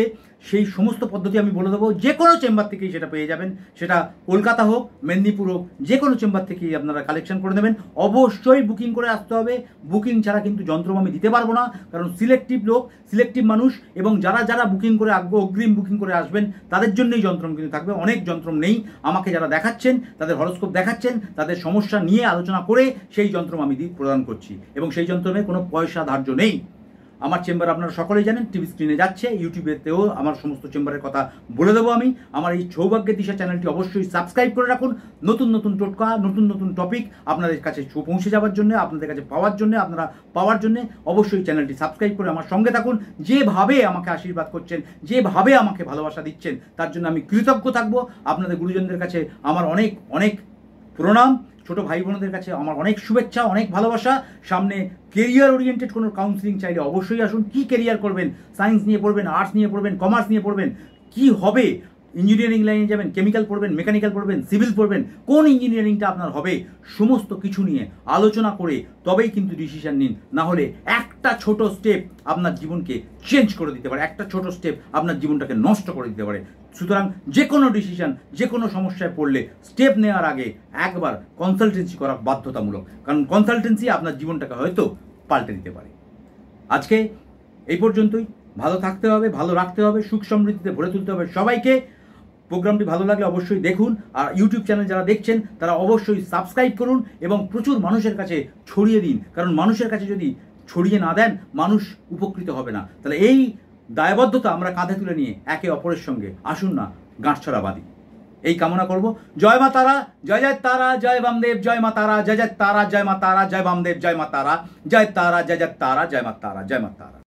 সেই সমস্ত পদ্ধতি আমি বলে দেবো। যে কোনো চেম্বার থেকেই সেটা পেয়ে যাবেন, সেটা কলকাতা হোক, মেদিনীপুর হোক, যে কোনো চেম্বার থেকেই আপনারা কালেকশন করে নেবেন। অবশ্যই বুকিং করে আসতে হবে, বুকিং ছাড়া কিন্তু যন্ত্রম আমি দিতে পারবো না। কারণ সিলেক্টিভ লোক, সিলেক্টিভ মানুষ, এবং যারা যারা বুকিং করে অগ্রিম বুকিং করে আসবেন তাদের জন্যই যন্ত্রম কিন্তু থাকবে। অনেক যন্ত্রম নেই, আমাকে যারা দেখাচ্ছেন, তাদের হরোস্কোপ দেখাচ্ছেন, তাদের সমস্যা নিয়ে আলোচনা করে সেই যন্ত্রম আমি প্রদান করছি এবং সেই যন্ত্রমে কোনো পয়সা ধার্য নেই। আমার চেম্বার আপনারা সকলেই জানেন, টিভি স্ক্রিনে যাচ্ছে, ইউটিউবেতেও আমার সমস্ত চেম্বারের কথা বলে দেবো আমি। আমার এই সৌভাগ্যের দিশা চ্যানেলটি অবশ্যই সাবস্ক্রাইব করে রাখুন। নতুন নতুন টোটকা, নতুন নতুন টপিক আপনাদের কাছে পৌঁছে যাওয়ার জন্য, আপনাদের কাছে আপনারা পাওয়ার জন্য অবশ্যই চ্যানেলটি সাবস্ক্রাইব করে আমার সঙ্গে থাকুন। যেভাবে আমাকে আশীর্বাদ করছেন, যেভাবে আমাকে ভালোবাসা দিচ্ছেন, তার জন্য আমি কৃতজ্ঞ থাকবো। আপনাদের গুরুজনদের কাছে আমার অনেক অনেক প্রণাম, ছোট ভাই বোনদের কাছে আমার অনেক শুভেচ্ছা, অনেক ভালোবাসা। সামনে কেরিয়ার ওরিয়েন্টেড কোনো কাউন্সিলিং চাইলে অবশ্যই আসুন। কি কেরিয়ার করবেন, সায়েন্স নিয়ে পড়বেন, আর্টস নিয়ে পড়বেন, কমার্স নিয়ে পড়বেন, কি হবে, ইঞ্জিনিয়ারিং লাইনে যাবেন, কেমিক্যাল পড়বেন, মেকানিক্যাল পড়বেন, সিভিল পড়বেন, কোন ইঞ্জিনিয়ারিংটা আপনার হবে, সমস্ত কিছু নিয়ে আলোচনা করে তবেই কিন্তু ডিসিশন নিন। না হলে একটা ছোট স্টেপ আপনার জীবনকে চেঞ্জ করে দিতে পারে, একটা ছোট স্টেপ আপনার জীবনটাকে নষ্ট করে দিতে পারে। সুতরাং যে কোনো ডিসিশন, যে কোনো সমস্যায় পড়লে স্টেপ নেওয়ার আগে একবার কনসালটেন্সি করা বাধ্যতামূলক, কারণ কনসালটেন্সি আপনার জীবনটাকে হয়তো পাল্টে দিতে পারে। আজকে এই পর্যন্তই। ভালো থাকতে হবে, ভালো রাখতে হবে, সুখ সমৃদ্ধিতে ভরে তুলতে হবে সবাইকে। প্রোগ্রামটি ভালো লাগলে অবশ্যই দেখুন, আর ইউটিউব চ্যানেল যারা দেখছেন তারা অবশ্যই সাবস্ক্রাইব করুন এবং প্রচুর মানুষের কাছে ছড়িয়ে দিন, কারণ মানুষের কাছে যদি ছড়িয়ে না দেন মানুষ উপকৃত হবে না। তাহলে এই দায়বদ্ধতা আমরা কাঁধে তুলে নিয়ে একে অপরের সঙ্গে আসুন না গাঁটছড়া বাঁধি, এই কামনা করব। জয় মা তারা, জয় জয় তারা, জয় বামদেব, জয় মা তারা, জয় জয় তারা, জয় মা তারা, জয় বামদেব, জয় মা তারা, জয় তারা, জয় জয় তারা, জয় মা তারা, জয় মা তারা।